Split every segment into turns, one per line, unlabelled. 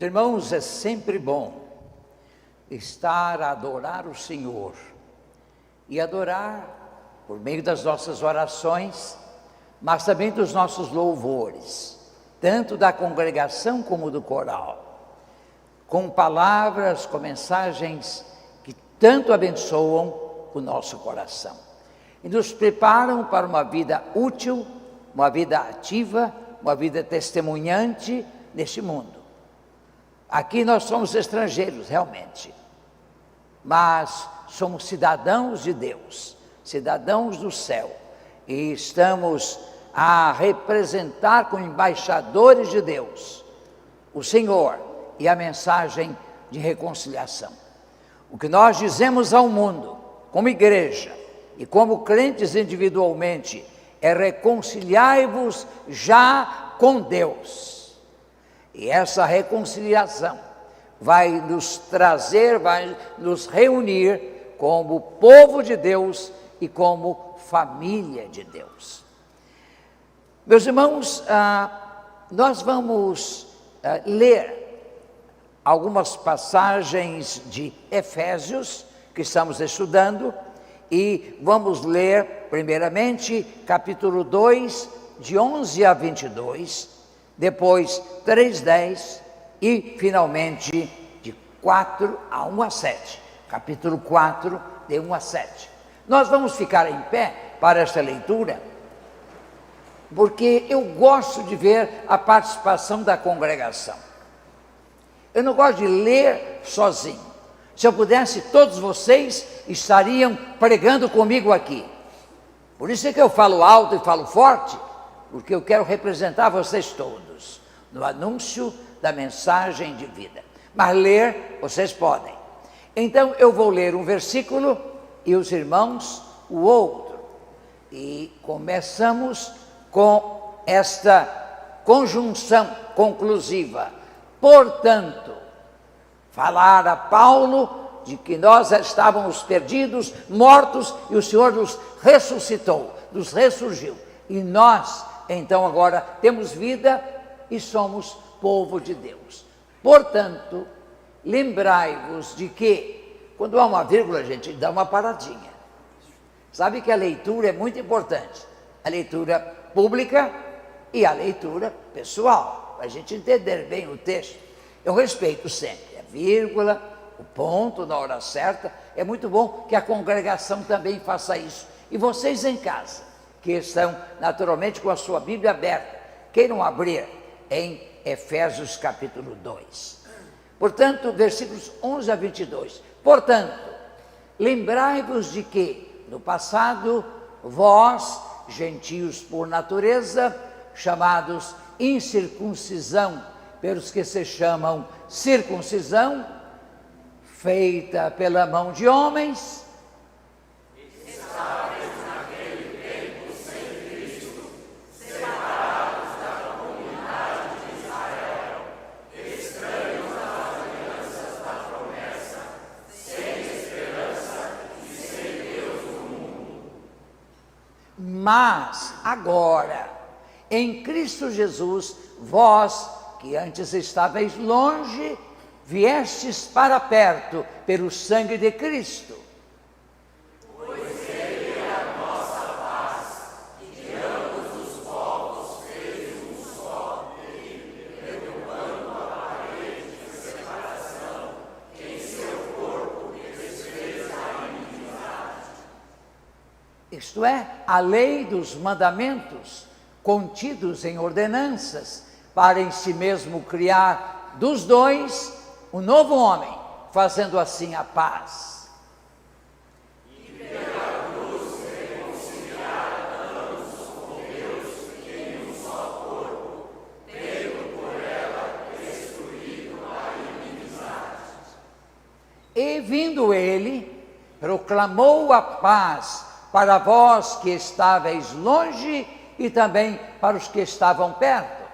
Irmãos, é sempre bom estar a adorar o Senhor e adorar por meio das nossas orações, mas também dos nossos louvores, tanto da congregação como do coral, com palavras, com mensagens que tanto abençoam o nosso coração e nos preparam para uma vida útil, uma vida ativa, uma vida testemunhante neste mundo. Aqui nós somos estrangeiros, realmente, mas somos cidadãos de Deus, cidadãos do céu, e estamos a representar como embaixadores de Deus, o Senhor e a mensagem de reconciliação. O que nós dizemos ao mundo, como igreja e como crentes individualmente, é: reconciliai-vos já com Deus. E essa reconciliação vai nos trazer, vai nos reunir como povo de Deus e como família de Deus. Meus irmãos, nós vamos ler algumas passagens de Efésios que estamos estudando e vamos ler primeiramente capítulo 2, de 11 a 22, depois 3:10 e finalmente de 4 a 1 a 7, capítulo 4, de 1 a 7. Nós vamos ficar em pé para esta leitura, porque eu gosto de ver a participação da congregação. Eu não gosto de ler sozinho. Se eu pudesse, todos vocês estariam pregando comigo aqui. Por isso é que eu falo alto e falo forte, porque eu quero representar vocês todos no anúncio da mensagem de vida. Mas ler, vocês podem. Então eu vou ler um versículo e os irmãos o outro. E começamos com esta conjunção conclusiva. Portanto, falar a Paulo de que nós estávamos perdidos, mortos, e o Senhor nos ressuscitou, nos ressurgiu. E nós, então, agora temos vida e somos povo de Deus. Portanto, lembrai-vos de que, quando há uma vírgula, a gente dá uma paradinha. Sabe que a leitura é muito importante. A leitura pública e a leitura pessoal, para a gente entender bem o texto. Eu respeito sempre a vírgula, o ponto na hora certa. É muito bom que a congregação também faça isso. E vocês em casa, que estão naturalmente com a sua Bíblia aberta, queiram abrir em Efésios capítulo 2. Portanto, versículos 11 a 22. Portanto, lembrai-vos de que, no passado, vós, gentios por natureza, chamados incircuncisão, pelos que se chamam circuncisão, feita pela mão de homens, mas agora, em Cristo Jesus, vós, que antes estáveis longe, viestes para perto pelo sangue de Cristo.
Pois Ele é a nossa paz, e de ambos os povos fez um só, e derrubando a parede de separação, em seu corpo desfez a inimizade.
Isto é, a lei dos mandamentos, contidos em ordenanças, para em si mesmo criar dos dois um novo homem, fazendo assim a paz.
E pela cruz reconciliar ambos com Deus em um só corpo, tendo por ela destruído a inimizade.
E vindo ele, proclamou a paz para vós que estáveis longe e também para os que estavam perto.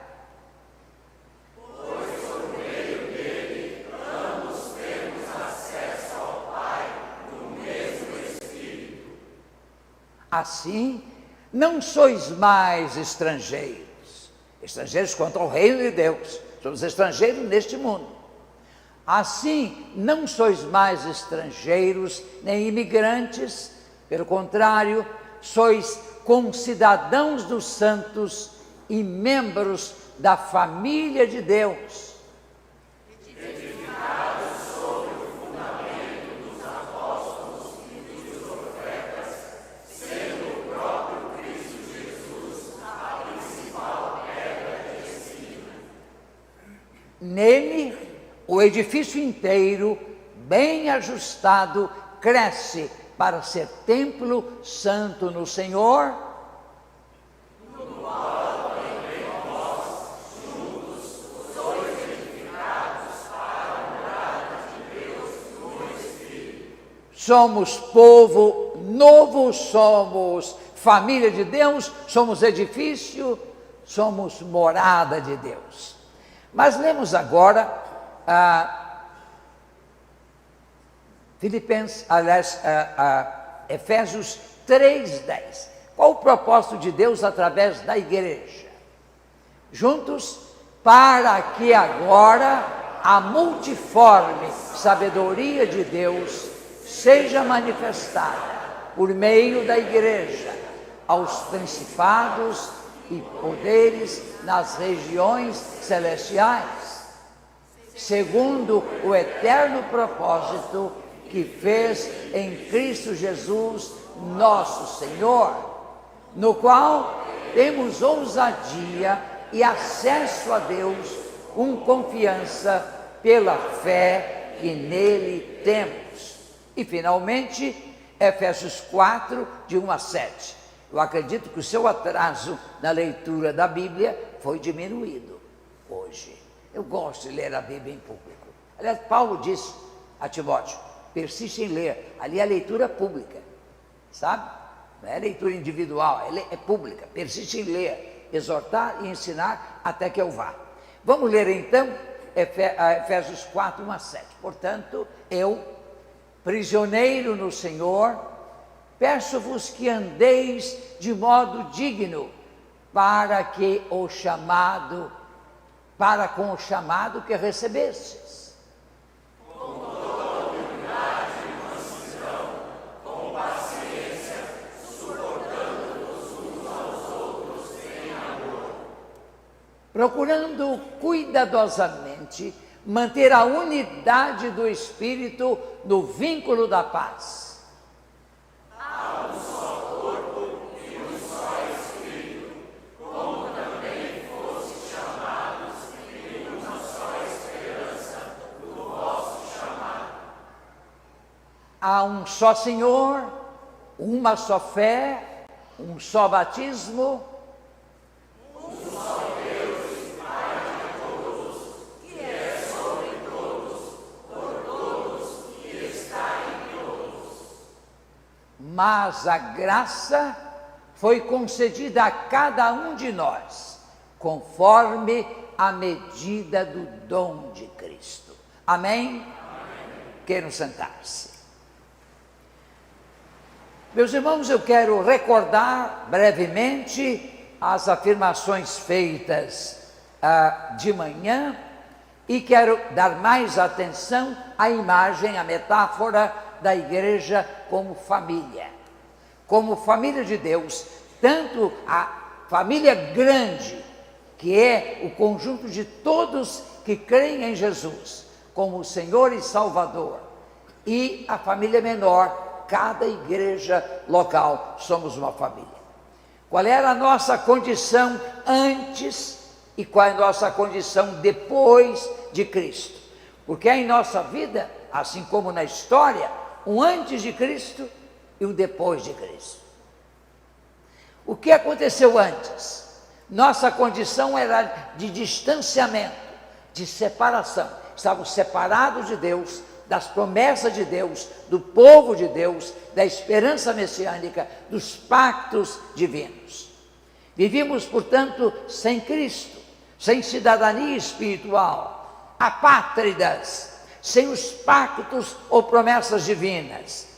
Pois por meio dele ambos temos acesso ao Pai no mesmo Espírito.
Assim, não sois mais estrangeiros quanto ao reino de Deus. Somos estrangeiros neste mundo, Assim, não sois mais estrangeiros nem imigrantes, pelo contrário, sois concidadãos dos santos e membros da família de Deus.
Edificados sobre o fundamento dos apóstolos e dos profetas, sendo o próprio Cristo Jesus a principal pedra de esquina.
Nele, o edifício inteiro, bem ajustado, cresce para ser templo santo no Senhor,
No qual também vós, juntos, sois edificados para a morada de Deus no Espírito.
somos povo novo, somos família de Deus, somos edifício, somos morada de Deus. Mas lemos agora Efésios 3:10. Qual o propósito de Deus através da igreja? Juntos, para que agora a multiforme sabedoria de Deus seja manifestada por meio da igreja aos principados e poderes nas regiões celestiais, segundo o eterno propósito que fez em Cristo Jesus, nosso Senhor, no qual temos ousadia e acesso a Deus com confiança pela fé que nele temos. E finalmente, Efésios 4, de 1 a 7. Eu acredito que o seu atraso na leitura da Bíblia foi diminuído hoje. Eu gosto de ler a Bíblia em público. Aliás, Paulo disse a Timóteo: persiste em ler. Ali é a leitura pública, sabe? Não é leitura individual, é pública. Persiste em ler, exortar e ensinar até que eu vá. Vamos ler então Efésios 4, 1 a 7. Portanto, eu, prisioneiro no Senhor, peço-vos que andeis de modo digno para com o chamado que recebestes.
Com toda humildade e mansidão, com paciência, suportando-vos uns aos outros em amor.
Procurando cuidadosamente manter a unidade do Espírito no vínculo da paz.
Há um só corpo e um só Espírito, como também fostes chamados em uma só esperança do vosso chamado.
Há um só Senhor, uma só fé, um só batismo,
Um só Deus e Pai de todos, que é sobre todos, por todos e está em todos.
mas a graça foi concedida a cada um de nós, conforme a medida do dom de Cristo. Amém? Queiram sentar-se. Meus irmãos, eu quero recordar brevemente as afirmações feitas de manhã e quero dar mais atenção à imagem, à metáfora da igreja como família. Como família de Deus, tanto a família grande, que é o conjunto de todos que creem em Jesus como o Senhor e Salvador, e a família menor, cada igreja local, somos uma família. Qual era a nossa condição antes e qual é a nossa condição depois de Cristo? Porque é em nossa vida, assim como na história, um antes de Cristo e um depois de Cristo. O que aconteceu antes? Nossa condição era de distanciamento, de separação. Estávamos separados de Deus, das promessas de Deus, do povo de Deus, da esperança messiânica, dos pactos divinos. Vivíamos, portanto, sem Cristo, sem cidadania espiritual, apátridas, sem os pactos ou promessas divinas,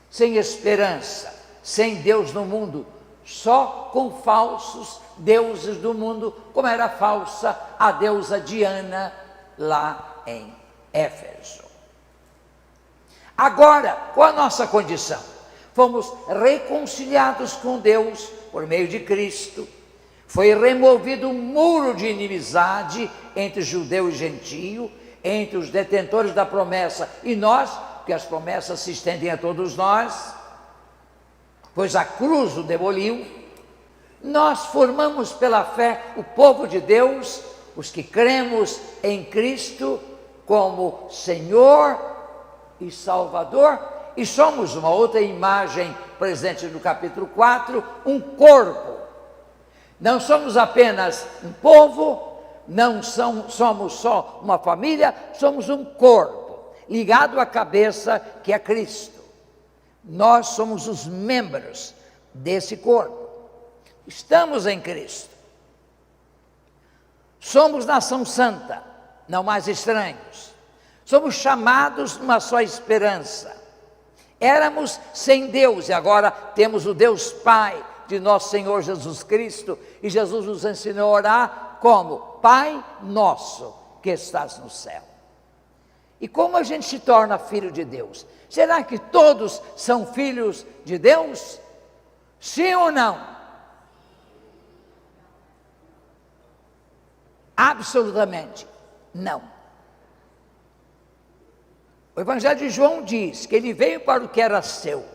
sem esperança, sem Deus no mundo, só com falsos deuses do mundo, como era falsa a deusa Diana lá em Éfeso. Agora, qual a nossa condição? Fomos reconciliados com Deus por meio de Cristo. Foi removido o muro de inimizade entre judeu e gentio, entre os detentores da promessa e nós, porque as promessas se estendem a todos nós, pois a cruz o demoliu. Nós formamos pela fé o povo de Deus, os que cremos em Cristo como Senhor e Salvador, e somos uma outra imagem presente no capítulo 4, um corpo. Não somos apenas um povo, não somos só uma família, somos um corpo, ligado à cabeça que é Cristo. Nós somos os membros desse corpo. Estamos em Cristo. Somos nação santa, não mais estranhos. Somos chamados numa só esperança. Éramos sem Deus e agora temos o Deus Pai de nosso Senhor Jesus Cristo. E Jesus nos ensinou a orar como? Pai nosso que estás no céu. E como a gente se torna filho de Deus? Será que todos são filhos de Deus? Sim ou não? Absolutamente não. O Evangelho de João diz que ele veio para o que era seu,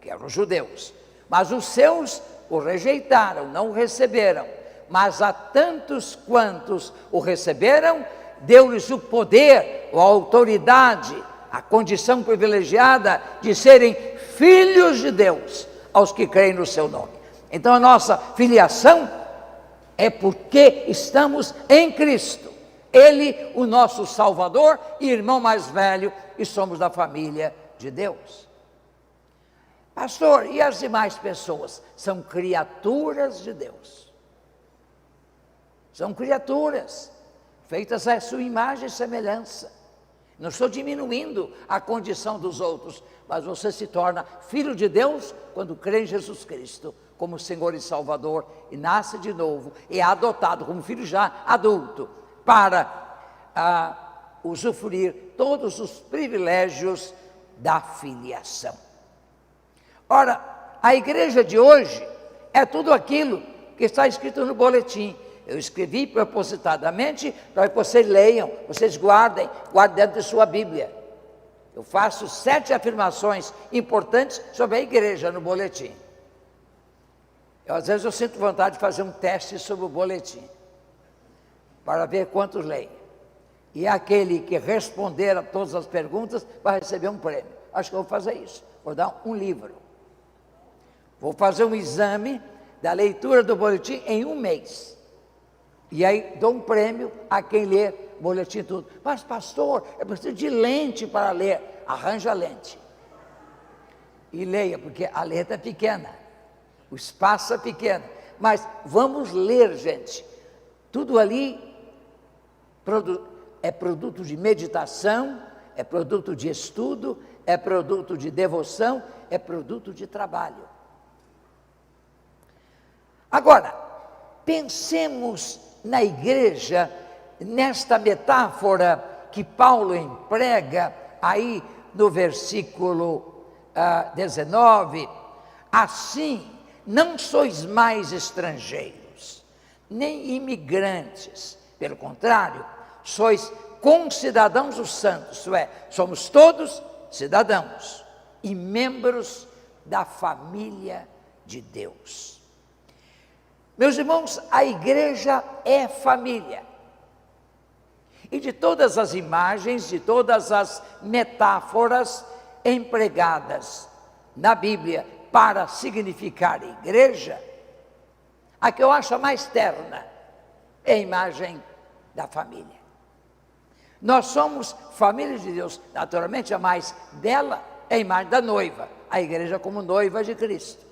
que eram os judeus, mas os seus o rejeitaram, não o receberam. Mas a tantos quantos o receberam, deu-lhes o poder, a autoridade, a condição privilegiada de serem filhos de Deus, aos que creem no seu nome. Então a nossa filiação é porque estamos em Cristo. Ele, o nosso Salvador e irmão mais velho, e somos da família de Deus. Pastor, e as demais pessoas? São criaturas de Deus. São criaturas, feitas à sua imagem e semelhança. Não estou diminuindo a condição dos outros, mas você se torna filho de Deus quando crê em Jesus Cristo como Senhor e Salvador, e nasce de novo, e é adotado como filho já adulto, para usufruir todos os privilégios da filiação. Ora, a igreja de hoje é tudo aquilo que está escrito no boletim. Eu escrevi propositadamente para que vocês leiam, vocês guardem dentro de sua Bíblia. Eu faço 7 afirmações importantes sobre a igreja no boletim. Às vezes eu sinto vontade de fazer um teste sobre o boletim, para ver quantos leem. E aquele que responder a todas as perguntas vai receber um prêmio. Acho que eu vou fazer isso, vou dar um livro. Vou fazer um exame da leitura do boletim em 1 mês. E aí dou um prêmio a quem lê o boletim tudo. Mas pastor, eu preciso de lente para ler. Arranja lente. E leia, porque a letra é pequena. O espaço é pequeno. Mas vamos ler, gente. Tudo ali é produto de meditação, é produto de estudo, é produto de devoção, é produto de trabalho. Agora, pensemos na igreja, nesta metáfora que Paulo emprega aí no versículo 19. Assim, não sois mais estrangeiros, nem imigrantes, pelo contrário, sois concidadãos dos santos, isto é, somos todos cidadãos e membros da família de Deus. Meus irmãos, a igreja é família. E de todas as imagens, de todas as metáforas empregadas na Bíblia para significar igreja, a que eu acho a mais terna é a imagem da família. Nós somos família de Deus, naturalmente a mais bela é a imagem da noiva, a igreja como noiva de Cristo.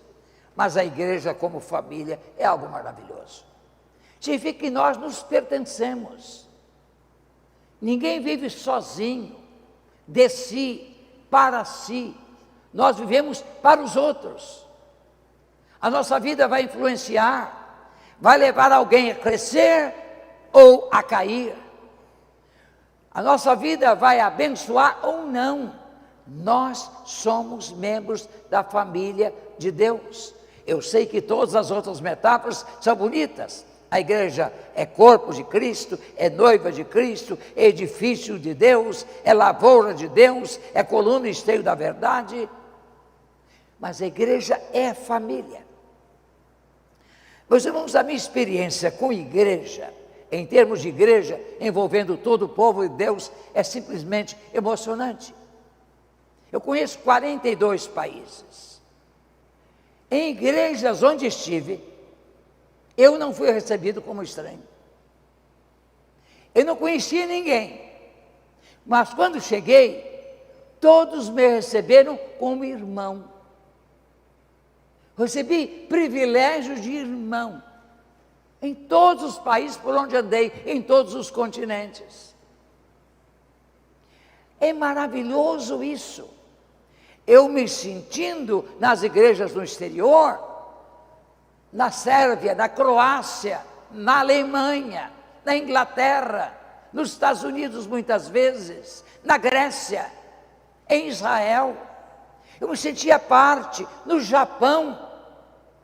Mas a igreja como família é algo maravilhoso. Significa que nós nos pertencemos. Ninguém vive sozinho, de si, para si. Nós vivemos para os outros. A nossa vida vai influenciar, vai levar alguém a crescer ou a cair. A nossa vida vai abençoar ou não. Nós somos membros da família de Deus. Eu sei que todas as outras metáforas são bonitas. A igreja é corpo de Cristo, é noiva de Cristo, é edifício de Deus, é lavoura de Deus, é coluna e esteio da verdade. Mas a igreja é família. Meus irmãos, a minha experiência com igreja, em termos de igreja, envolvendo todo o povo de Deus, é simplesmente emocionante. Eu conheço 42 países. Em igrejas onde estive, eu não fui recebido como estranho. Eu não conhecia ninguém. Mas quando cheguei, todos me receberam como irmão. Recebi privilégios de irmão. Em todos os países por onde andei, em todos os continentes. É maravilhoso isso. Eu me sentindo nas igrejas no exterior, na Sérvia, na Croácia, na Alemanha, na Inglaterra, nos Estados Unidos muitas vezes, na Grécia, em Israel. Eu me sentia parte, no Japão,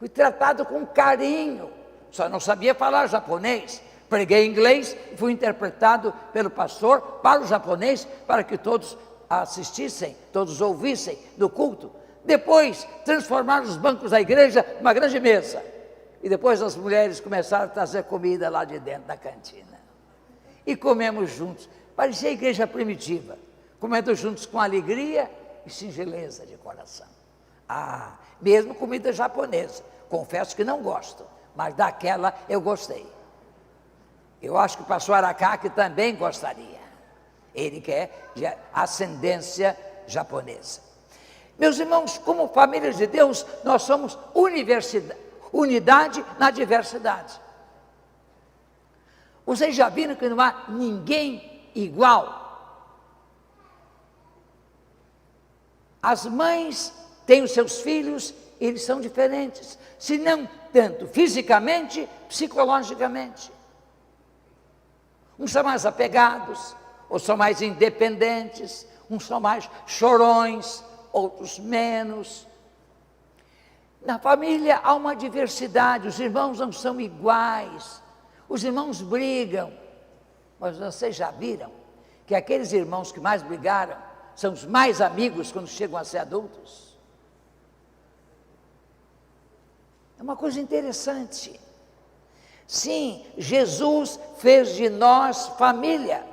fui tratado com carinho, só não sabia falar japonês. Preguei inglês e fui interpretado pelo pastor para o japonês, para que todos assistissem, todos ouvissem do culto. Depois transformaram os bancos da igreja numa grande mesa. E depois as mulheres começaram a trazer comida lá de dentro da cantina. E comemos juntos. Parecia a igreja primitiva, comendo juntos com alegria e singeleza de coração. Mesmo comida japonesa. Confesso que não gosto, mas daquela eu gostei. Eu acho que o pastor Aracaki também gostaria. Ele que é de ascendência japonesa. Meus irmãos, como família de Deus, nós somos unidade na diversidade. Vocês já viram que não há ninguém igual? As mães têm os seus filhos, eles são diferentes, se não tanto fisicamente, psicologicamente. Uns são mais apegados, outros são mais independentes, uns são mais chorões, outros menos. Na família há uma diversidade, os irmãos não são iguais, os irmãos brigam, mas vocês já viram que aqueles irmãos que mais brigaram são os mais amigos quando chegam a ser adultos? É uma coisa interessante. Sim, Jesus fez de nós família.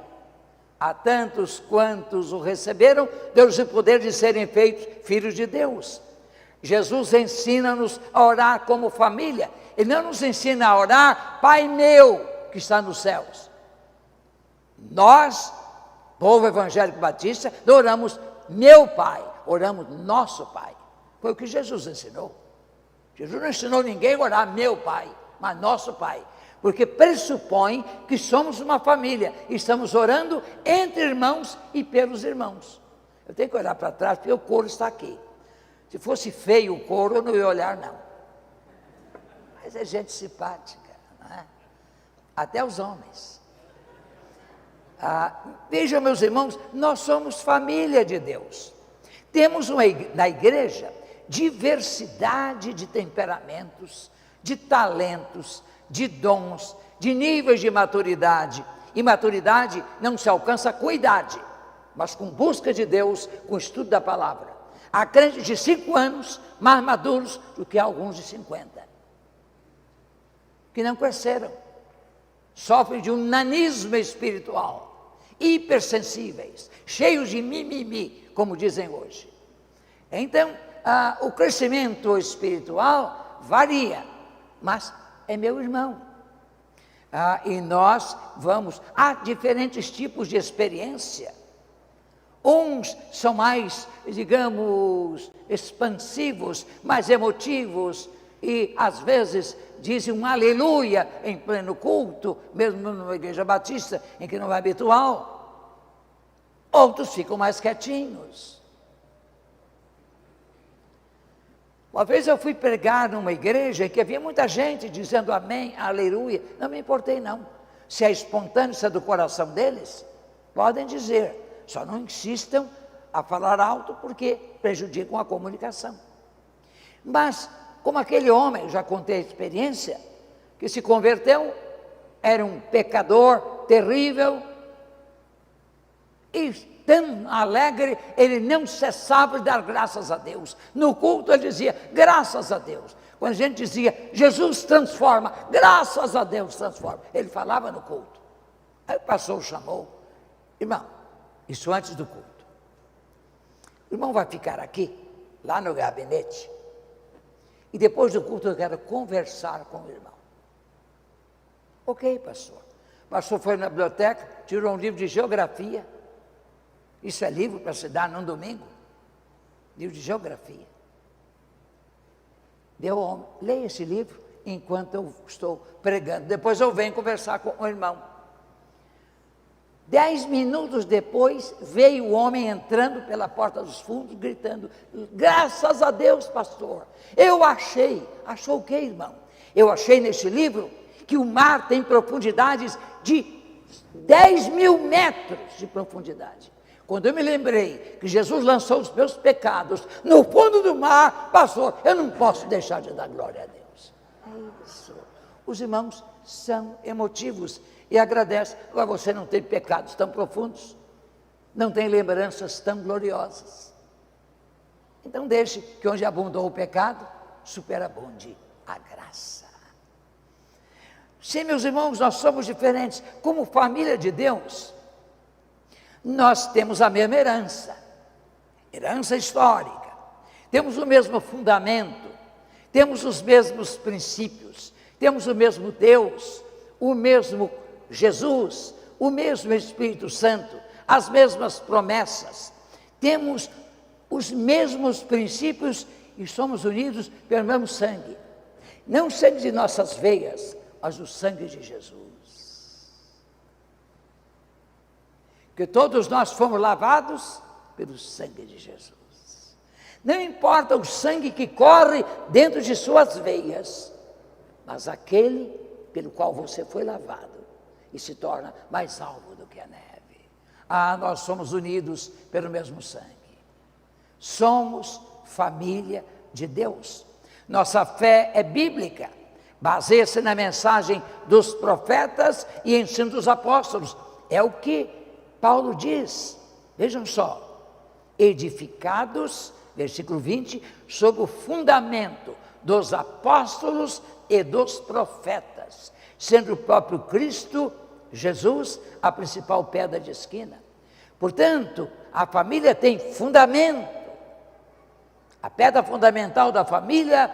A tantos quantos o receberam, deu-lhes o poder de serem feitos filhos de Deus. Jesus ensina-nos a orar como família. Ele não nos ensina a orar, Pai meu, que está nos céus. Nós, povo evangélico batista, não oramos meu Pai, oramos nosso Pai. Foi o que Jesus ensinou. Jesus não ensinou ninguém a orar meu Pai, mas nosso Pai. Porque pressupõe que somos uma família, e estamos orando entre irmãos e pelos irmãos. Eu tenho que olhar para trás, porque o coro está aqui. Se fosse feio o coro, eu não ia olhar, não. Mas é gente simpática, não é? Até os homens. Vejam, meus irmãos, nós somos família de Deus. Temos na igreja diversidade de temperamentos, de talentos, de dons, de níveis de maturidade. E maturidade não se alcança com idade, mas com busca de Deus, com estudo da palavra. Há crentes de 5 anos mais maduros do que alguns de 50, que não cresceram, sofrem de um nanismo espiritual, hipersensíveis, cheios de mimimi, como dizem hoje. Então, o crescimento espiritual varia, mas é meu irmão. E nós há diferentes tipos de experiência. Uns são mais, digamos, expansivos, mais emotivos, e às vezes dizem um aleluia em pleno culto, mesmo numa igreja batista, em que não é habitual. Outros ficam mais quietinhos. Uma vez eu fui pregar numa igreja em que havia muita gente dizendo amém, aleluia. Não me importei não, se é espontâneo, se é do coração deles. Podem dizer, só não insistam a falar alto porque prejudicam a comunicação. Mas, como aquele homem, eu já contei a experiência, que se converteu, era um pecador terrível, e tão alegre, ele não cessava de dar graças a Deus. No culto ele dizia, graças a Deus. Quando a gente dizia, Jesus transforma, graças a Deus transforma. Ele falava no culto. Aí o pastor chamou, irmão, isso antes do culto. O irmão vai ficar aqui, lá no gabinete, e depois do culto eu quero conversar com o irmão. Ok, pastor. O pastor foi na biblioteca, tirou um livro de geografia. Isso é livro para se dar num domingo? Livro de geografia. Deu ao homem, leia esse livro enquanto eu estou pregando. Depois eu venho conversar com o irmão. 10 minutos depois, veio o homem entrando pela porta dos fundos, gritando, graças a Deus, pastor, eu achou o quê, irmão? Eu achei neste livro que o mar tem profundidades de 10.000 metros de profundidade. Quando eu me lembrei que Jesus lançou os meus pecados no fundo do mar, pastor, eu não posso deixar de dar glória a Deus. É isso. Os irmãos são emotivos e agradecem. Agora você não tem pecados tão profundos, não tem lembranças tão gloriosas. Então deixe que onde abundou o pecado, superabunde a graça. Sim, meus irmãos, nós somos diferentes. Como família de Deus, nós temos a mesma herança histórica, temos o mesmo fundamento, temos os mesmos princípios, temos o mesmo Deus, o mesmo Jesus, o mesmo Espírito Santo, as mesmas promessas, temos os mesmos princípios e somos unidos pelo mesmo sangue, não o sangue de nossas veias, mas o sangue de Jesus. Que todos nós fomos lavados pelo sangue de Jesus. Não importa o sangue que corre dentro de suas veias, mas aquele pelo qual você foi lavado e se torna mais alvo do que a neve. Nós somos unidos pelo mesmo sangue. Somos família de Deus. Nossa fé é bíblica, baseia-se na mensagem dos profetas e ensino dos apóstolos. É o que Paulo diz, vejam só, edificados, versículo 20, sob o fundamento dos apóstolos e dos profetas, sendo o próprio Cristo, Jesus, a principal pedra de esquina. Portanto, a família tem fundamento. A pedra fundamental da família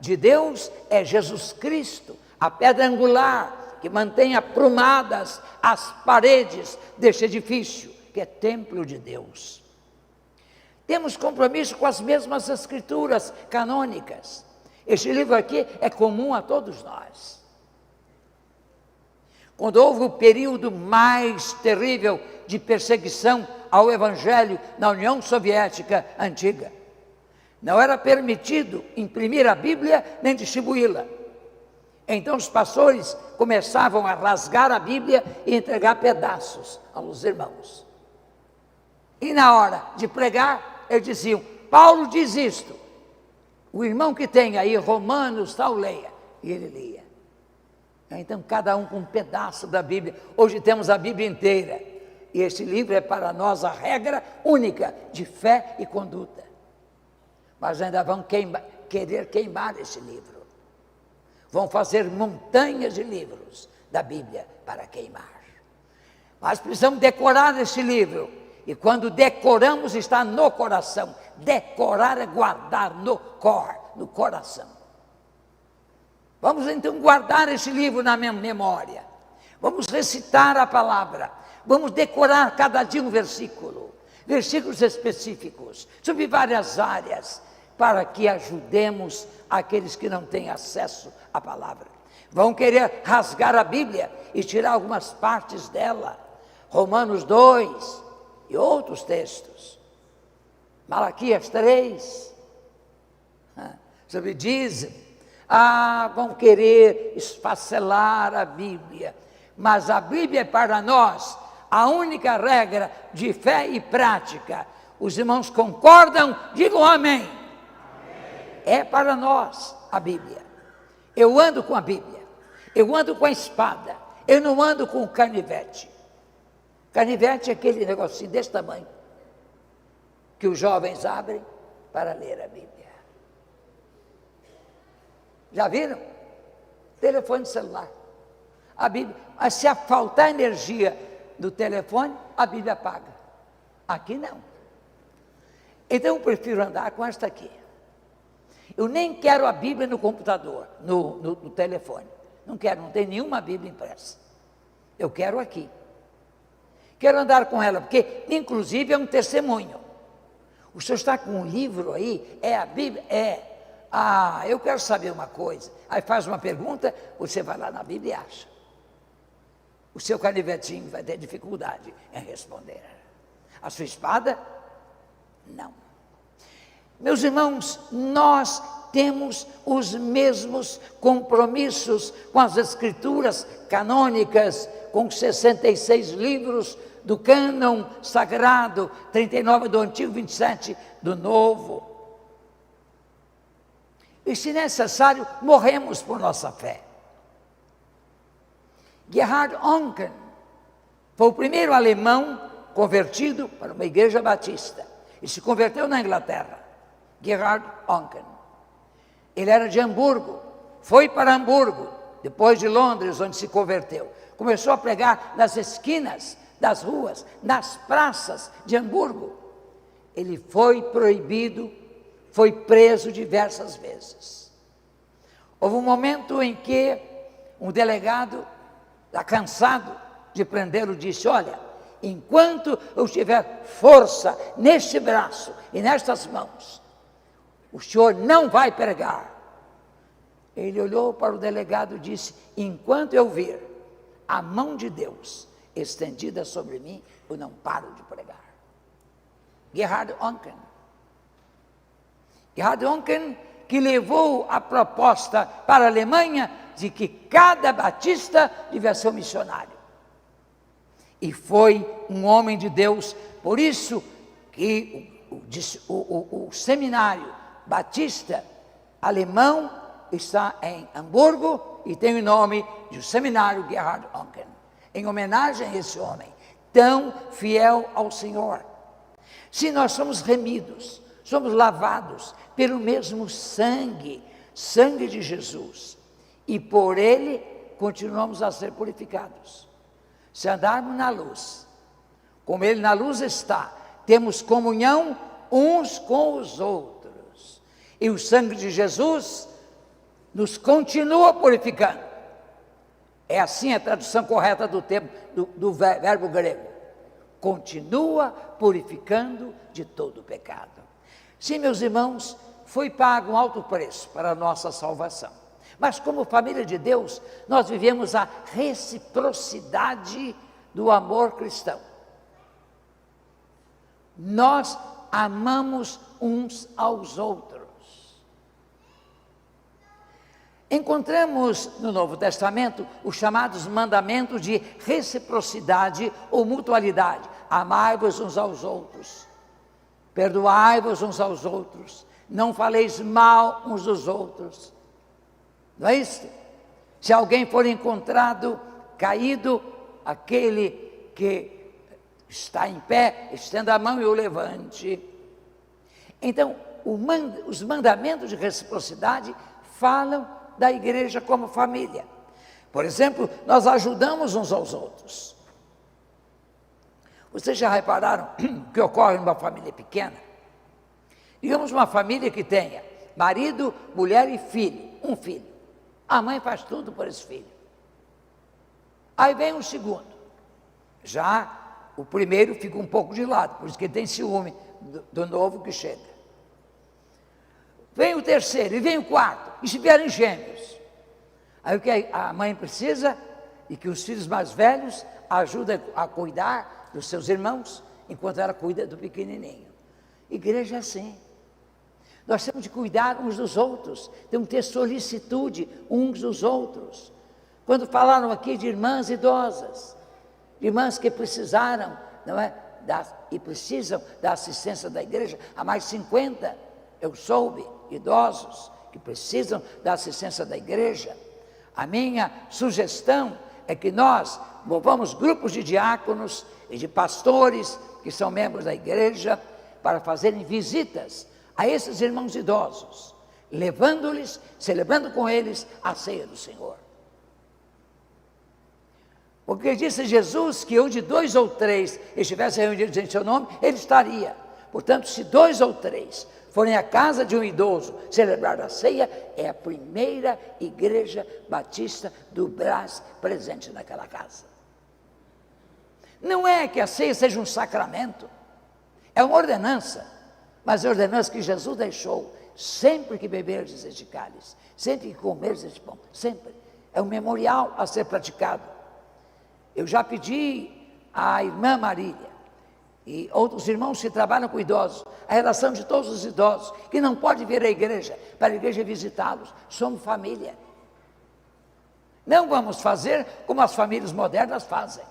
de Deus é Jesus Cristo, a pedra angular, que mantém aprumadas as paredes deste edifício, que é templo de Deus. Temos compromisso com as mesmas escrituras canônicas. Este livro aqui é comum a todos nós. Quando houve o período mais terrível de perseguição ao Evangelho na União Soviética antiga, não era permitido imprimir a Bíblia nem distribuí-la. Então os pastores começavam a rasgar a Bíblia e entregar pedaços aos irmãos. E na hora de pregar, eles diziam, Paulo diz isto. O irmão que tem aí Romanos, tal, leia. E ele lia. Então cada um com um pedaço da Bíblia. Hoje temos a Bíblia inteira. E esse livro é para nós a regra única de fé e conduta. Mas ainda vão querer queimar esse livro. Vão fazer montanhas de livros da Bíblia para queimar. Mas precisamos decorar esse livro. E quando decoramos, está no coração. Decorar é guardar no coração. Vamos então guardar esse livro na minha memória. Vamos recitar a palavra. Vamos decorar cada dia um versículo. Versículos específicos, sobre várias áreas, para que ajudemos aqueles que não têm acesso à palavra. Vão querer rasgar a Bíblia e tirar algumas partes dela. Romanos 2 e outros textos. Malaquias 3. Sobre dízimo. Vão querer esfacelar a Bíblia. Mas a Bíblia é para nós a única regra de fé e prática. Os irmãos concordam? Digam amém. Amém. É para nós a Bíblia. Eu ando com a Bíblia, eu ando com a espada, eu não ando com o canivete. Canivete é aquele negocinho desse tamanho, que os jovens abrem para ler a Bíblia. Já viram? Telefone celular. A Bíblia, mas se faltar energia do telefone, a Bíblia apaga. Aqui não. Então eu prefiro andar com esta aqui. Eu nem quero a Bíblia no computador, no telefone. Não quero, não tem nenhuma Bíblia impressa. Eu quero aqui. Quero andar com ela, porque inclusive é um testemunho. O senhor está com um livro aí? É a Bíblia? É. Ah, eu quero saber uma coisa. Aí faz uma pergunta, você vai lá na Bíblia e acha. O seu canivetinho vai ter dificuldade em responder. A sua espada? Não. Meus irmãos, nós temos os mesmos compromissos com as escrituras canônicas, com 66 livros do cânon sagrado, 39 do Antigo, 27 do Novo. E se necessário, morremos por nossa fé. Gerhard Oncken foi o primeiro alemão convertido para uma igreja batista. Ele se converteu na Inglaterra. Gerhard Oncken. Ele era de Hamburgo, foi para Hamburgo, depois de Londres, onde se converteu. Começou a pregar nas esquinas das ruas, nas praças de Hamburgo. Ele foi proibido, foi preso diversas vezes. Houve um momento em que um delegado, já cansado de prendê-lo, disse: olha, enquanto eu tiver força neste braço e nestas mãos, o senhor não vai pregar. Ele olhou para o delegado e disse: enquanto eu vir a mão de Deus estendida sobre mim, eu não paro de pregar. Gerhard Oncken. Gerhard Oncken, que levou a proposta para a Alemanha de que cada batista devia ser um missionário. E foi um homem de Deus, por isso que o seminário batista alemão está em Hamburgo e tem o nome de Seminário Gerhard Oncken, em homenagem a esse homem, tão fiel ao Senhor. Se nós somos remidos, somos lavados pelo mesmo sangue, sangue de Jesus, e por ele continuamos a ser purificados. Se andarmos na luz, como ele na luz está, temos comunhão uns com os outros, e o sangue de Jesus nos continua purificando. É assim a tradução correta do termo, do verbo grego. Continua purificando de todo o pecado. Sim, meus irmãos, foi pago um alto preço para a nossa salvação. Mas como família de Deus, nós vivemos a reciprocidade do amor cristão. Nós amamos uns aos outros. Encontramos no Novo Testamento os chamados mandamentos de reciprocidade ou mutualidade. Amai-vos uns aos outros, perdoai-vos uns aos outros, não faleis mal uns dos outros. Não é isso? Se alguém for encontrado caído, aquele que está em pé, estenda a mão e o levante. Então, os mandamentos de reciprocidade falam da igreja como família. Por exemplo, nós ajudamos uns aos outros. Vocês já repararam que ocorre numa família pequena? Digamos uma família que tenha marido, mulher e filho, um filho. A mãe faz tudo por esse filho. Aí vem um segundo. Já o primeiro fica um pouco de lado, por isso que ele tem ciúme do novo que chega. Vem o terceiro e vem o quarto, e se vierem gêmeos. Aí o que a mãe precisa? E que os filhos mais velhos ajudem a cuidar dos seus irmãos, enquanto ela cuida do pequenininho. Igreja é assim. Nós temos de cuidar uns dos outros, temos que ter solicitude uns dos outros. Quando falaram aqui de irmãs idosas, irmãs que precisaram, não é? E precisam da assistência da igreja, há mais de 50, eu soube, idosos que precisam da assistência da igreja. A minha sugestão é que nós movamos grupos de diáconos e de pastores que são membros da igreja para fazerem visitas a esses irmãos idosos, levando-lhes, celebrando com eles a ceia do Senhor. Porque disse Jesus que onde 2 ou 3 estivessem reunidos em seu nome, ele estaria. Portanto, se 2 ou 3 forem à casa de um idoso celebrar a ceia, é a primeira igreja batista do Brás presente naquela casa. Não é que a ceia seja um sacramento, é uma ordenança, mas a ordenança que Jesus deixou, sempre que beberdes este cálice, sempre que comerdes este pão, sempre, é um memorial a ser praticado. Eu já pedi à irmã Marília e outros irmãos que trabalham com idosos, a relação de todos os idosos, que não pode vir à igreja, para a igreja visitá-los, somos família. Não vamos fazer como as famílias modernas fazem,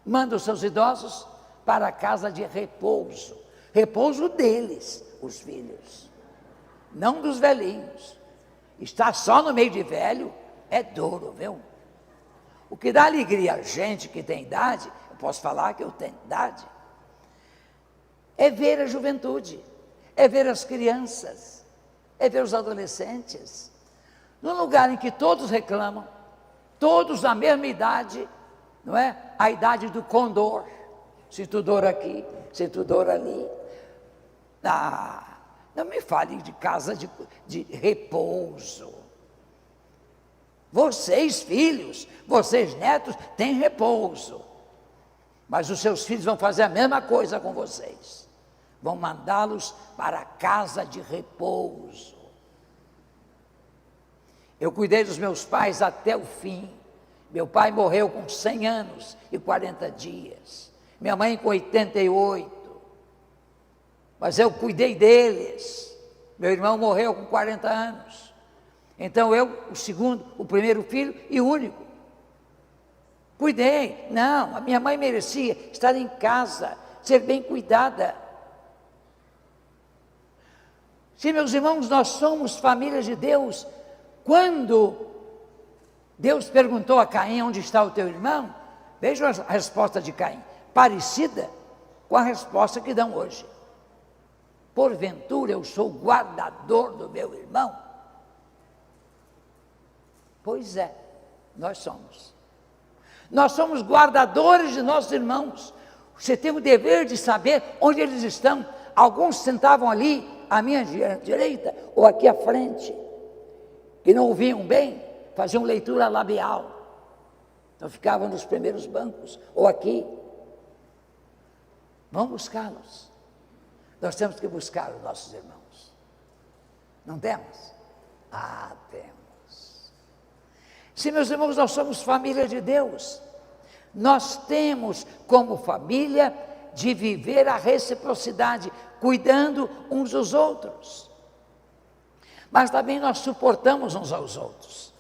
mandam os seus idosos para a casa de repouso, repouso deles, os filhos, não dos velhinhos. Estar só no meio de velho é duro, viu? O que dá alegria a gente que tem idade, eu posso falar que eu tenho idade, é ver a juventude, é ver as crianças, é ver os adolescentes, num lugar em que todos reclamam, todos na mesma idade, não é? A idade do condor, sinto dor aqui, sinto dor ali. Não me fale de casa de repouso. Vocês, filhos, vocês, netos, têm repouso, mas os seus filhos vão fazer a mesma coisa com vocês, vão mandá-los para a casa de repouso. Eu cuidei dos meus pais até o fim. Meu pai morreu com 100 anos e 40 dias, minha mãe com 88, mas eu cuidei deles. Meu irmão morreu com 40 anos. Então eu, o primeiro filho e o único, cuidei. Não, a minha mãe merecia estar em casa, ser bem cuidada. Sim, meus irmãos, nós somos família de Deus. Quando Deus perguntou a Caim, onde está o teu irmão? Veja a resposta de Caim, parecida com a resposta que dão hoje. Porventura eu sou o guardador do meu irmão? Pois é, nós somos. Nós somos guardadores de nossos irmãos. Você tem o dever de saber onde eles estão. Alguns sentavam ali, à minha direita, ou aqui à frente, que não ouviam bem, faziam leitura labial. Então ficavam nos primeiros bancos, ou aqui. Vamos buscá-los. Nós temos que buscar os nossos irmãos. Não temos? Ah, temos. Sim, meus irmãos, nós somos família de Deus. Nós temos como família de viver a reciprocidade, cuidando uns dos outros. Mas também nós suportamos uns aos outros.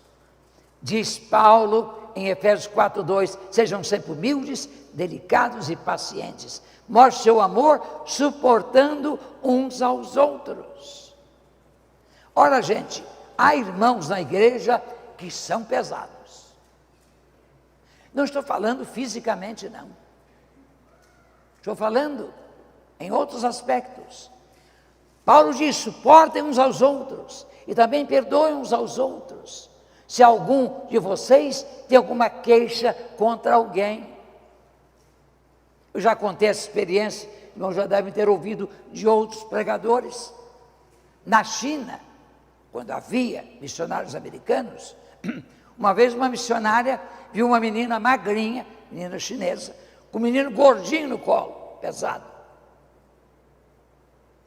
Diz Paulo em Efésios 4:2, sejam sempre humildes, delicados e pacientes. Mostre seu amor suportando uns aos outros. Ora, gente, há irmãos na igreja que são pesados. Não estou falando fisicamente, não. Estou falando em outros aspectos. Paulo diz, suportem uns aos outros e também perdoem uns aos outros. Se algum de vocês tem alguma queixa contra alguém. Eu já contei essa experiência, irmãos já devem ter ouvido de outros pregadores. Na China, quando havia missionários americanos, uma vez uma missionária viu uma menina magrinha, menina chinesa, com um menino gordinho no colo, pesado.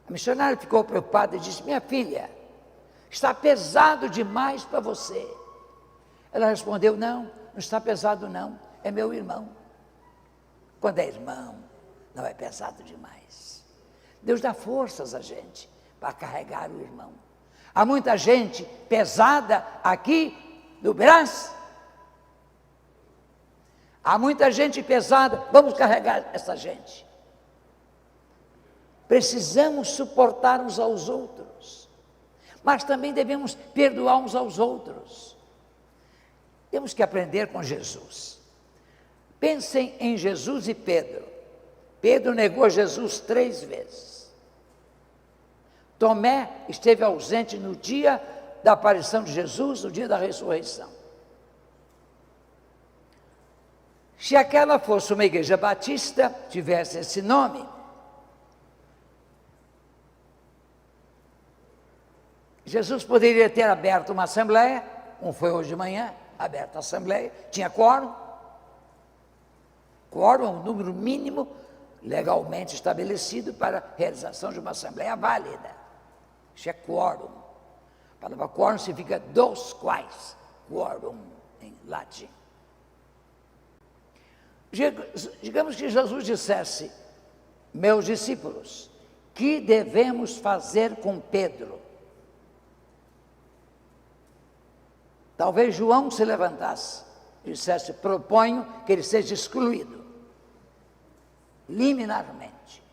A missionária ficou preocupada e disse, minha filha, está pesado demais para você. Ela respondeu, não está pesado não, é meu irmão. Quando é irmão, não é pesado demais. Deus dá forças a gente para carregar o irmão. Há muita gente pesada aqui no Brás. Há muita gente pesada, vamos carregar essa gente. Precisamos suportar uns aos outros, mas também devemos perdoar uns aos outros. Temos que aprender com Jesus. Pensem em Jesus e Pedro. Pedro negou Jesus 3 vezes. Tomé esteve ausente no dia da aparição de Jesus, no dia da ressurreição. Se aquela fosse uma igreja batista, tivesse esse nome, Jesus poderia ter aberto uma assembleia, como foi hoje de manhã, aberta a assembleia, tinha quórum. Quórum é um número mínimo legalmente estabelecido para a realização de uma assembleia válida. Isso é quórum. A palavra quórum significa dos quais, quórum em latim. Digamos que Jesus dissesse, meus discípulos, que devemos fazer com Pedro? Talvez João se levantasse e dissesse, proponho que ele seja excluído, liminarmente.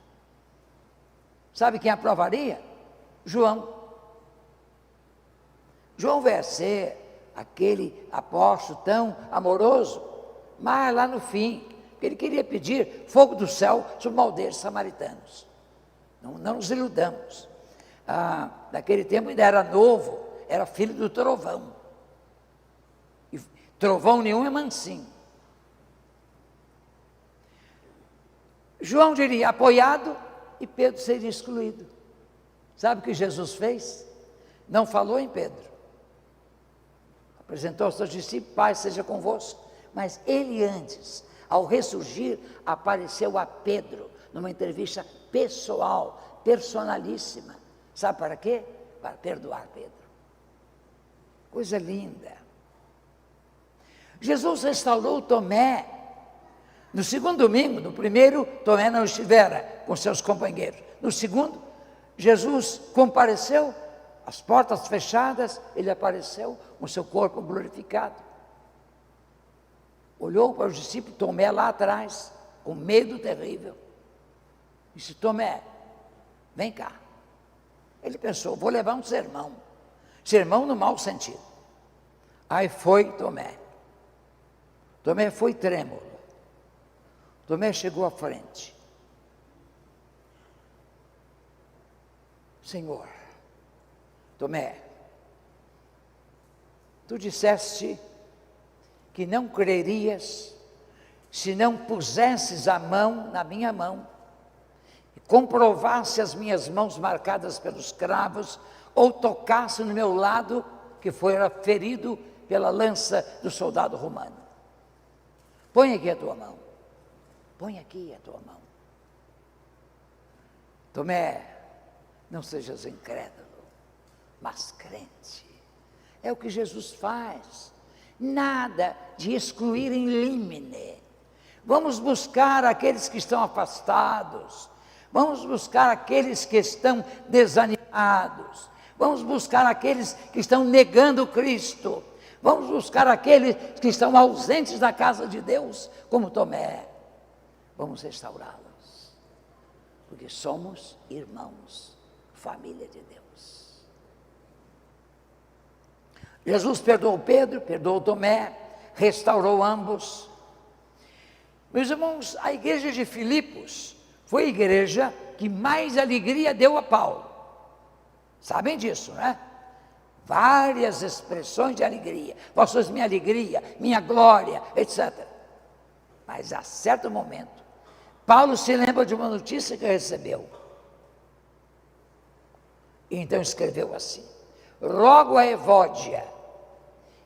Sabe quem aprovaria? João. João vai ser aquele apóstolo tão amoroso, mas lá no fim, ele queria pedir fogo do céu sobre uma aldeia de samaritanos. Não nos iludamos. Naquele tempo ainda era novo, era filho do trovão. E trovão nenhum é mansinho. João diria apoiado e Pedro seria excluído. Sabe o que Jesus fez? Não falou em Pedro. Apresentou aos seus discípulos, Pai seja convosco. Mas ele antes, ao ressurgir, apareceu a Pedro, numa entrevista pessoal, personalíssima. Sabe para quê? Para perdoar Pedro. Coisa linda. Jesus restaurou Tomé. No segundo domingo, no primeiro, Tomé não estivera com seus companheiros. No segundo, Jesus compareceu, as portas fechadas, ele apareceu com seu corpo glorificado. Olhou para os discípulos, Tomé lá atrás, com medo terrível. Disse, Tomé, vem cá. Ele pensou, vou levar um sermão. Sermão no mau sentido. Aí foi Tomé. Tomé foi trêmulo. Tomé chegou à frente. Senhor, Tomé, tu disseste que não crerias se não pusesses a mão na minha mão e comprovasse as minhas mãos marcadas pelos cravos ou tocasse no meu lado que fora ferido pela lança do soldado romano. Põe aqui a tua mão. Põe aqui a tua mão. Tomé, não sejas incrédulo, mas crente. É o que Jesus faz. Nada de excluir em limine. Vamos buscar aqueles que estão afastados. Vamos buscar aqueles que estão desanimados. Vamos buscar aqueles que estão negando Cristo. Vamos buscar aqueles que estão ausentes da casa de Deus, como Tomé. Vamos restaurá-los. Porque somos irmãos, família de Deus. Jesus perdoou Pedro, perdoou Tomé, restaurou ambos. Meus irmãos, a igreja de Filipos foi a igreja que mais alegria deu a Paulo. Sabem disso, né? Várias expressões de alegria. Vós sois minha alegria, minha glória, etc. Mas a certo momento, Paulo se lembra de uma notícia que recebeu. E então escreveu assim: rogo a Evódia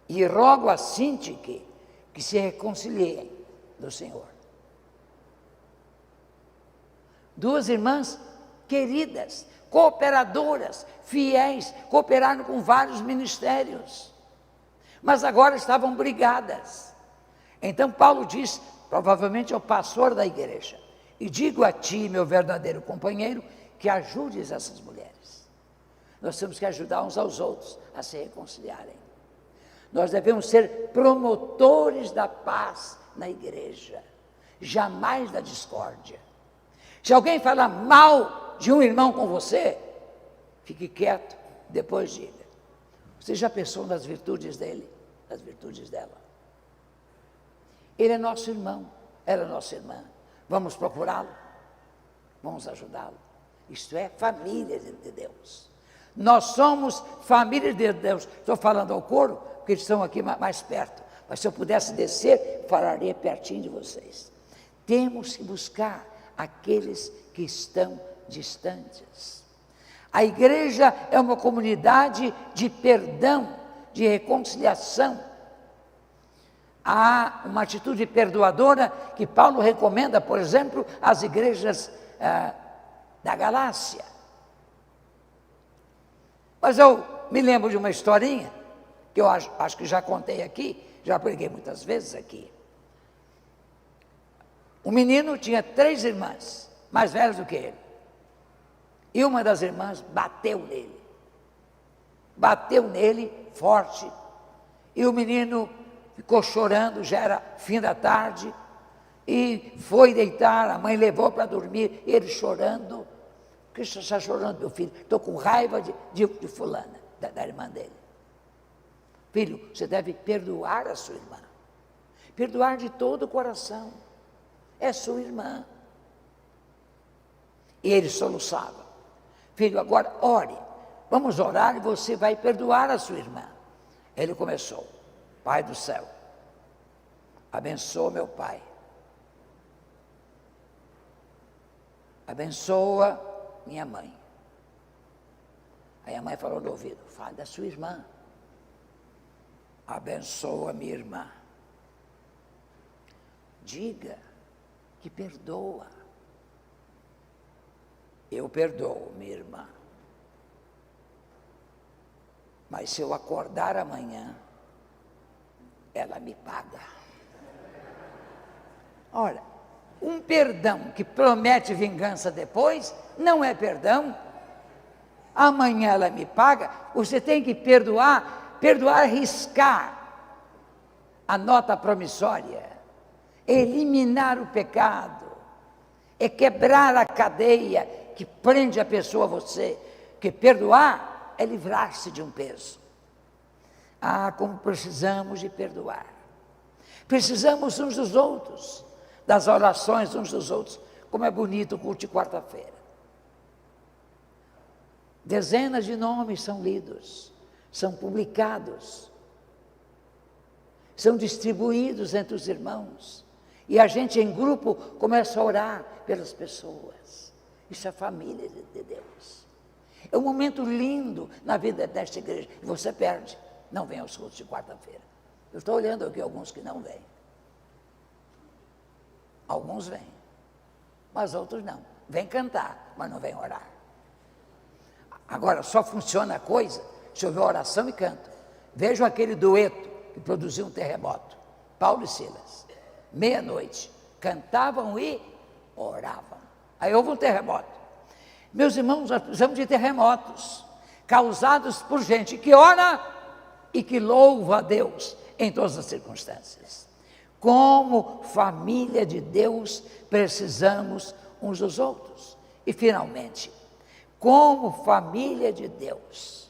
e rogo a Sintique que se reconciliem do Senhor. Duas irmãs queridas, cooperadoras, fiéis, cooperaram com vários ministérios, mas agora estavam brigadas. Então Paulo diz, provavelmente ao pastor da igreja, e digo a ti, meu verdadeiro companheiro, que ajudes essas mulheres. Nós temos que ajudar uns aos outros a se reconciliarem. Nós devemos ser promotores da paz na igreja, jamais da discórdia. Se alguém falar mal de um irmão com você, fique quieto, depois diga. Você já pensou nas virtudes dele, nas virtudes dela? Ele é nosso irmão, ela é nossa irmã. Vamos procurá-lo, vamos ajudá-lo. Isto é família de Deus. Nós somos família de Deus. Estou falando ao coro, porque eles estão aqui mais perto. Mas se eu pudesse descer, falaria pertinho de vocês. Temos que buscar aqueles que estão distantes. A igreja é uma comunidade de perdão, de reconciliação. Há uma atitude perdoadora que Paulo recomenda, por exemplo, às igrejas da Galácia. Mas eu me lembro de uma historinha, que eu acho que já contei aqui, já preguei muitas vezes aqui. Um menino tinha 3 irmãs, mais velhas do que ele. E uma das irmãs bateu nele. Bateu nele forte. E o menino ficou chorando, já era fim da tarde, e foi deitar, a mãe levou para dormir, ele chorando. Por que você está chorando, meu filho? Estou com raiva de fulana, da irmã dele. Filho, você deve perdoar a sua irmã. Perdoar de todo o coração. É sua irmã. E ele soluçava. Filho, agora ore. Vamos orar e você vai perdoar a sua irmã. Ele começou. Pai do céu, abençoa meu pai. Abençoa minha mãe. Aí a mãe falou no ouvido, fala da sua irmã. Abençoa minha irmã. Diga que perdoa. Eu perdoo minha irmã. Mas se eu acordar amanhã, ela me paga. Ora, um perdão que promete vingança depois, não é perdão. Amanhã ela me paga, você tem que perdoar, riscar a nota promissória, eliminar o pecado, é quebrar a cadeia que prende a pessoa a você, que perdoar é livrar-se de um peso. Ah, como precisamos de perdoar. Precisamos uns dos outros, das orações uns dos outros. Como é bonito o culto de quarta-feira. Dezenas de nomes são lidos, são publicados, são distribuídos entre os irmãos. E a gente em grupo começa a orar pelas pessoas. Isso é família de Deus. É um momento lindo na vida desta igreja. E você perde. Não vem aos cultos de quarta-feira. Eu estou olhando aqui alguns que não vêm. Alguns vêm, mas outros não. Vêm cantar, mas não vêm orar. Agora, só funciona a coisa se houver oração e canto. Vejam aquele dueto que produziu um terremoto. Paulo e Silas, meia-noite, cantavam e oravam. Aí houve um terremoto. Meus irmãos, nós precisamos de terremotos causados por gente que ora e que louva a Deus em todas as circunstâncias. Como família de Deus, precisamos uns dos outros. E, finalmente, como família de Deus,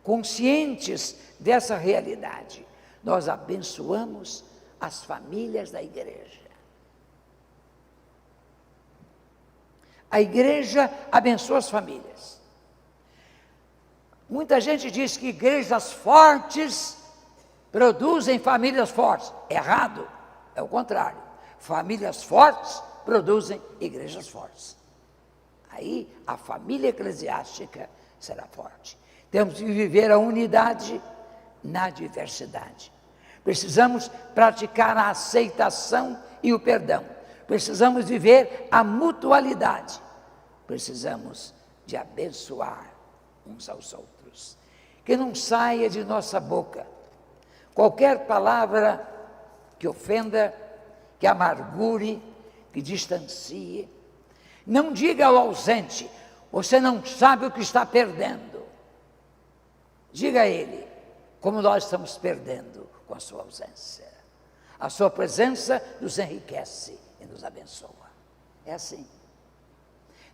conscientes dessa realidade, nós abençoamos as famílias da igreja. A igreja abençoa as famílias. Muita gente diz que igrejas fortes produzem famílias fortes. Errado, é o contrário. Famílias fortes produzem igrejas fortes. Aí a família eclesiástica será forte. Temos que viver a unidade na diversidade. Precisamos praticar a aceitação e o perdão. Precisamos viver a mutualidade. Precisamos de abençoar uns aos outros. Que não saia de nossa boca qualquer palavra que ofenda, que amargure, que distancie. Não diga ao ausente, você não sabe o que está perdendo. Diga a ele, como nós estamos perdendo com a sua ausência. A sua presença nos enriquece e nos abençoa. É assim.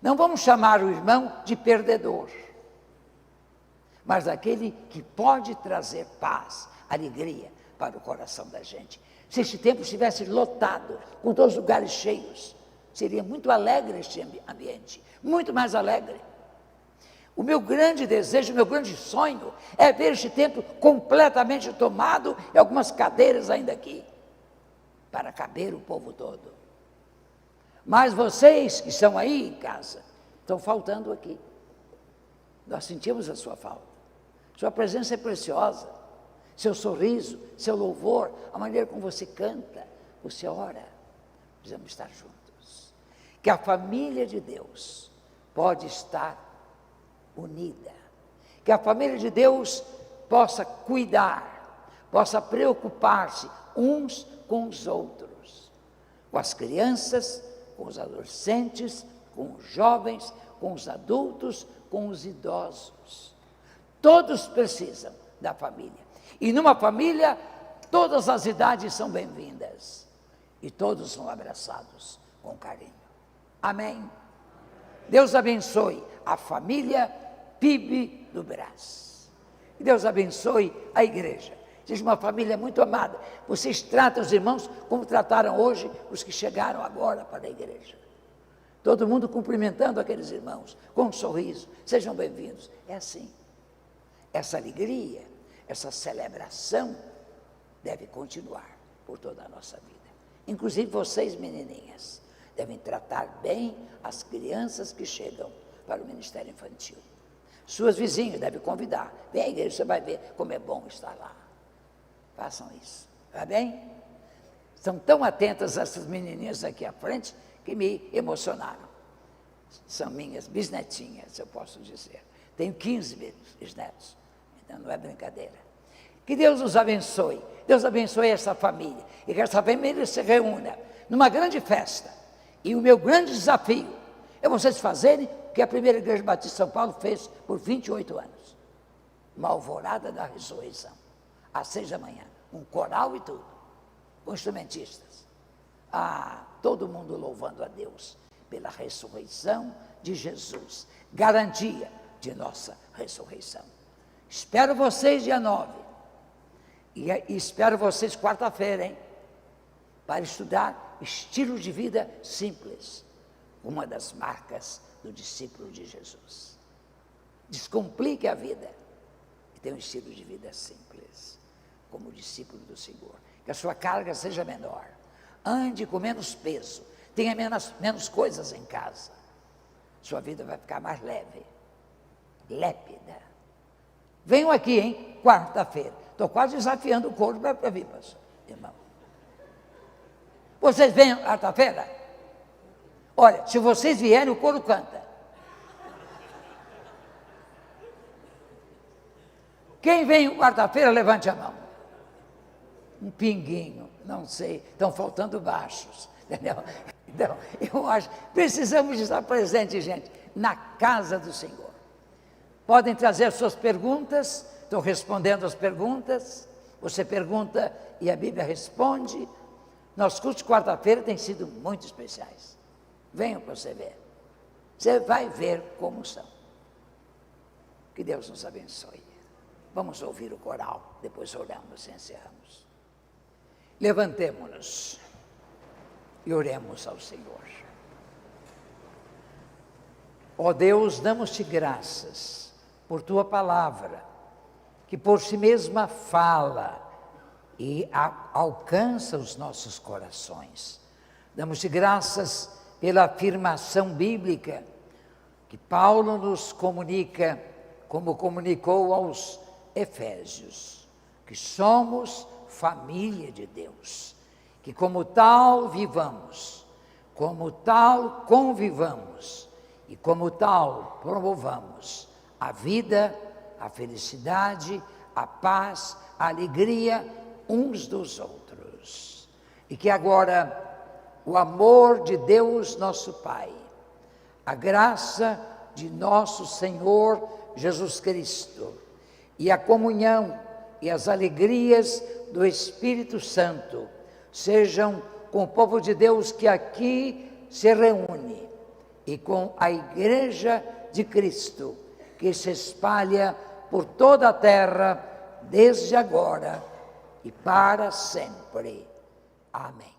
Não vamos chamar o irmão de perdedor, mas daquele que pode trazer paz, alegria para o coração da gente. Se este templo estivesse lotado, com todos os lugares cheios, seria muito alegre este ambiente, muito mais alegre. O meu grande desejo, o meu grande sonho é ver este templo completamente tomado e algumas cadeiras ainda aqui, para caber o povo todo. Mas vocês que estão aí em casa, estão faltando aqui. Nós sentimos a sua falta. Sua presença é preciosa. Seu sorriso, seu louvor, a maneira como você canta, você ora. Precisamos estar juntos. Que a família de Deus pode estar unida. Que a família de Deus possa cuidar, possa preocupar-se uns com os outros. Com as crianças, com os adolescentes, com os jovens, com os adultos, com os idosos. Todos precisam da família. E numa família, todas as idades são bem-vindas. E todos são abraçados com carinho. Amém? Deus abençoe a família PIB do Brás. E Deus abençoe a igreja. Seja uma família muito amada. Vocês tratam os irmãos como trataram hoje os que chegaram agora para a igreja. Todo mundo cumprimentando aqueles irmãos, com um sorriso. Sejam bem-vindos. É assim. Essa alegria, essa celebração deve continuar por toda a nossa vida. Inclusive vocês, menininhas, devem tratar bem as crianças que chegam para o Ministério Infantil. Suas vizinhas devem convidar. Vem à igreja, você vai ver como é bom estar lá. Façam isso, tá bem? São tão atentas essas menininhas aqui à frente que me emocionaram. São minhas bisnetinhas, eu posso dizer. Tenho 15 bisnetos, então não é brincadeira. Que Deus nos abençoe, Deus abençoe essa família, e que essa família se reúna numa grande festa. E o meu grande desafio é vocês fazerem o que a primeira Igreja Batista de São Paulo fez por 28 anos. Uma alvorada da ressurreição. Às 6 da manhã, um coral e tudo, com instrumentistas. Todo mundo louvando a Deus pela ressurreição de Jesus, garantia de nossa ressurreição. Espero vocês dia 9, e espero vocês quarta-feira, hein, para estudar estilo de vida simples, uma das marcas do discípulo de Jesus. Descomplique a vida e tenha um estilo de vida simples, como discípulo do Senhor. Que a sua carga seja menor, ande com menos peso, tenha menos coisas em casa. Sua vida vai ficar mais leve, lépida. Venham aqui, hein, quarta-feira. Estou quase desafiando o coro para vir, pastor, irmão. Vocês venham quarta-feira? Olha, se vocês vierem, o coro canta. Quem vem quarta-feira, levante a mão. Um pinguinho, não sei, estão faltando baixos, entendeu? Então, eu acho, precisamos estar presentes, gente, na casa do Senhor. Podem trazer suas perguntas, estou respondendo as perguntas, você pergunta e a Bíblia responde. Nossos cultos de quarta-feira têm sido muito especiais. Venham para você ver. Você vai ver como são. Que Deus nos abençoe. Vamos ouvir o coral, depois oramos e encerramos. Levantemo-nos e oremos ao Senhor. Ó Deus, damos-te graças por tua palavra, que por si mesma fala e alcança os nossos corações. Damos-te graças pela afirmação bíblica que Paulo nos comunica, como comunicou aos Efésios, que somos família de Deus, que como tal vivamos, como tal convivamos e como tal promovamos a vida, a felicidade, a paz, a alegria uns dos outros. E que agora o amor de Deus nosso Pai, a graça de nosso Senhor Jesus Cristo e a comunhão e as alegrias do Espírito Santo sejam com o povo de Deus que aqui se reúne e com a Igreja de Cristo, que se espalha por toda a terra, desde agora e para sempre. Amém.